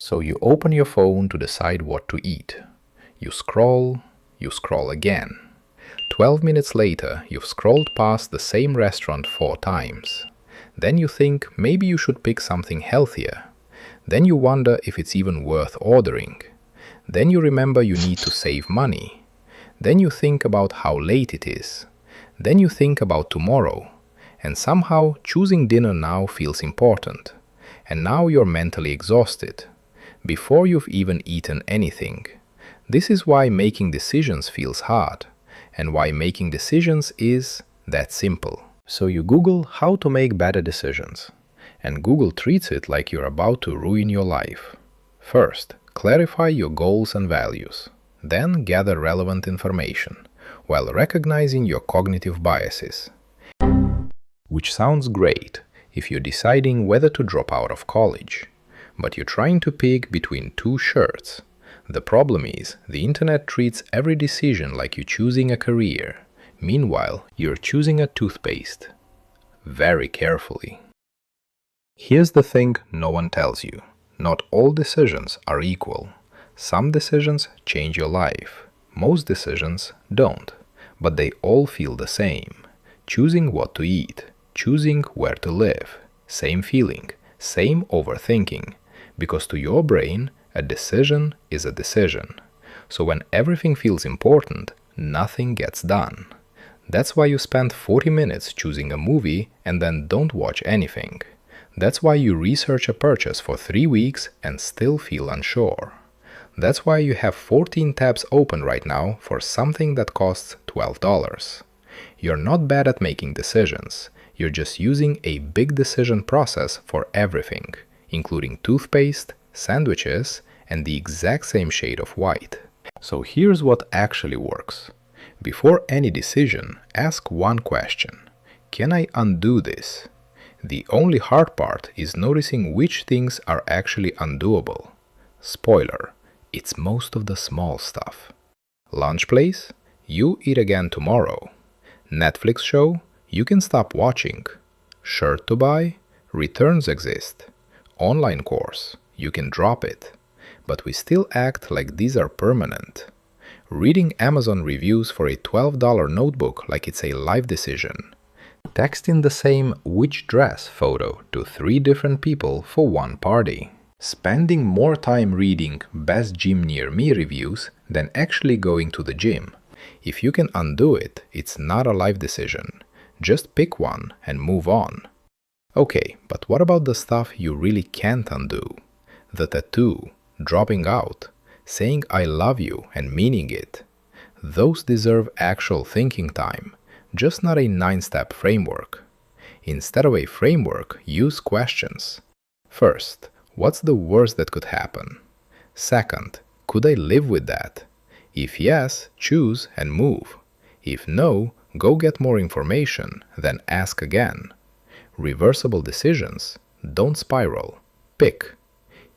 So you open your phone to decide what to eat. You scroll again. 12 minutes later, you've scrolled past the same restaurant 4 times. Then you think maybe you should pick something healthier. Then you wonder if it's even worth ordering. Then you remember you need to save money. Then you think about how late it is. Then you think about tomorrow. And somehow choosing dinner now feels important. And now you're mentally exhausted, before you've even eaten anything. This is why making decisions feels hard, and why making decisions is that simple. So you Google how to make better decisions, and Google treats it like you're about to ruin your life. First, clarify your goals and values. Then gather relevant information, while recognizing your cognitive biases. Which sounds great if you're deciding whether to drop out of college, but you're trying to pick between 2 shirts. The problem is, the internet treats every decision like you're choosing a career. Meanwhile, you're choosing a toothpaste. Very carefully. Here's the thing no one tells you. Not all decisions are equal. Some decisions change your life. Most decisions don't. But they all feel the same. Choosing what to eat. Choosing where to live. Same feeling. Same overthinking. Because to your brain, a decision is a decision. So when everything feels important, nothing gets done. That's why you spend 40 minutes choosing a movie and then don't watch anything. That's why you research a purchase for 3 weeks and still feel unsure. That's why you have 14 tabs open right now for something that costs $12. You're not bad at making decisions. You're just using a big decision process for everything, including toothpaste, sandwiches, and the exact same shade of white. So here's what actually works. Before any decision, ask one question. Can I undo this? The only hard part is noticing which things are actually undoable. Spoiler, it's most of the small stuff. Lunch place? You eat again tomorrow. Netflix show? You can stop watching. Shirt to buy? Returns exist. Online course? You can drop it. But we still act like these are permanent. Reading Amazon reviews for a $12 notebook like it's a life decision. Texting the same which dress photo to 3 different people for one party. Spending more time reading best gym near me reviews than actually going to the gym. If you can undo it, it's not a life decision. Just pick one and move on. Okay, but what about the stuff you really can't undo? The tattoo, dropping out, saying I love you and meaning it. Those deserve actual thinking time, just not a 9-step framework. Instead of a framework, use questions. First, what's the worst that could happen? Second, could I live with that? If yes, choose and move. If no, go get more information, then ask again. Reversible decisions, don't spiral. Pick.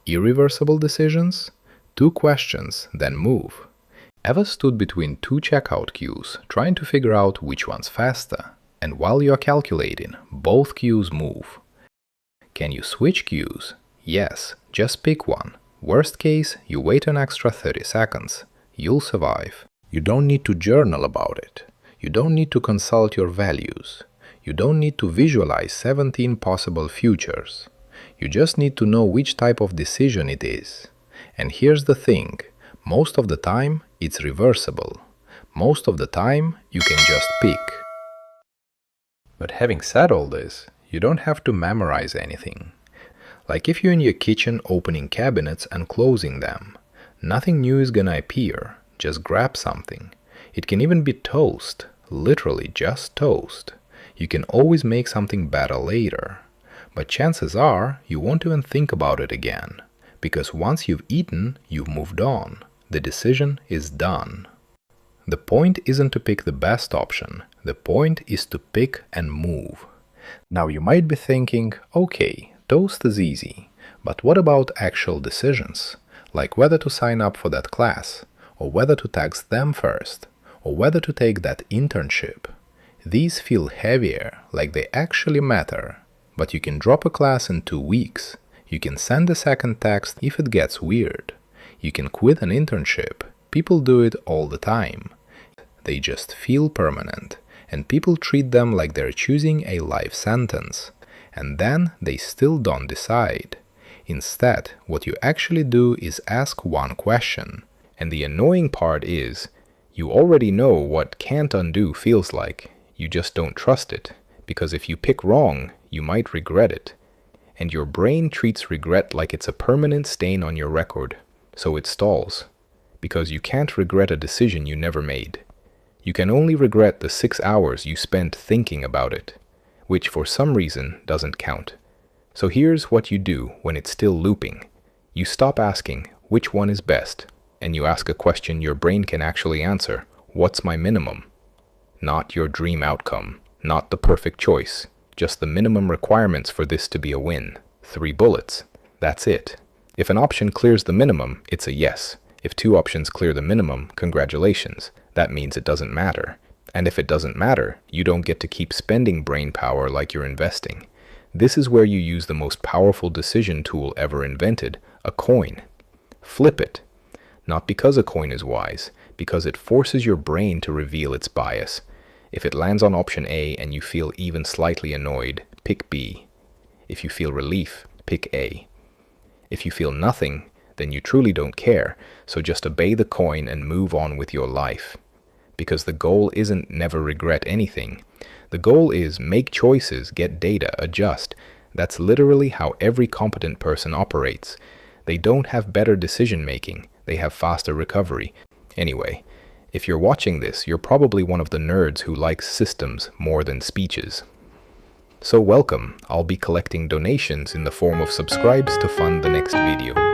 Irreversible decisions? 2 questions, then move. Ever stood between 2 checkout queues trying to figure out which one's faster? And while you're calculating, both queues move. Can you switch queues? Yes, just pick one. Worst case, you wait an extra 30 seconds. You'll survive. You don't need to journal about it. You don't need to consult your values. You don't need to visualize 17 possible futures. You just need to know which type of decision it is. And here's the thing, most of the time it's reversible. Most of the time you can just pick. But having said all this, you don't have to memorize anything. Like if you're in your kitchen opening cabinets and closing them, nothing new is gonna appear, just grab something. It can even be toast, literally just toast. You can always make something better later. But chances are you won't even think about it again, because once you've eaten, you've moved on. The decision is done. The point isn't to pick the best option, the point is to pick and move. Now you might be thinking, okay, toast is easy, but what about actual decisions? Like whether to sign up for that class, or whether to text them first, or whether to take that internship. These feel heavier, like they actually matter. But you can drop a class in 2 weeks. You can send a second text if it gets weird. You can quit an internship. People do it all the time. They just feel permanent, and people treat them like they're choosing a life sentence. And then they still don't decide. Instead, what you actually do is ask one question. And the annoying part is, you already know what can't undo feels like. You just don't trust it, because if you pick wrong, you might regret it. And your brain treats regret like it's a permanent stain on your record, so it stalls. Because you can't regret a decision you never made. You can only regret the 6 hours you spent thinking about it, which for some reason doesn't count. So here's what you do when it's still looping. You stop asking, which one is best? And you ask a question your brain can actually answer. What's my minimum? Not your dream outcome, not the perfect choice, just the minimum requirements for this to be a win. 3 bullets. That's it. If an option clears the minimum, it's a yes. If 2 options clear the minimum, congratulations. That means it doesn't matter. And if it doesn't matter, you don't get to keep spending brain power like you're investing. This is where you use the most powerful decision tool ever invented, a coin. Flip it. Not because a coin is wise, because it forces your brain to reveal its bias. If it lands on option A and you feel even slightly annoyed, pick B. If you feel relief, pick A. If you feel nothing, then you truly don't care, so just obey the coin and move on with your life. Because the goal isn't never regret anything. The goal is make choices, get data, adjust. That's literally how every competent person operates. They don't have better decision making, they have faster recovery. Anyway, if you're watching this, you're probably one of the nerds who likes systems more than speeches. So welcome, I'll be collecting donations in the form of subscribes to fund the next video.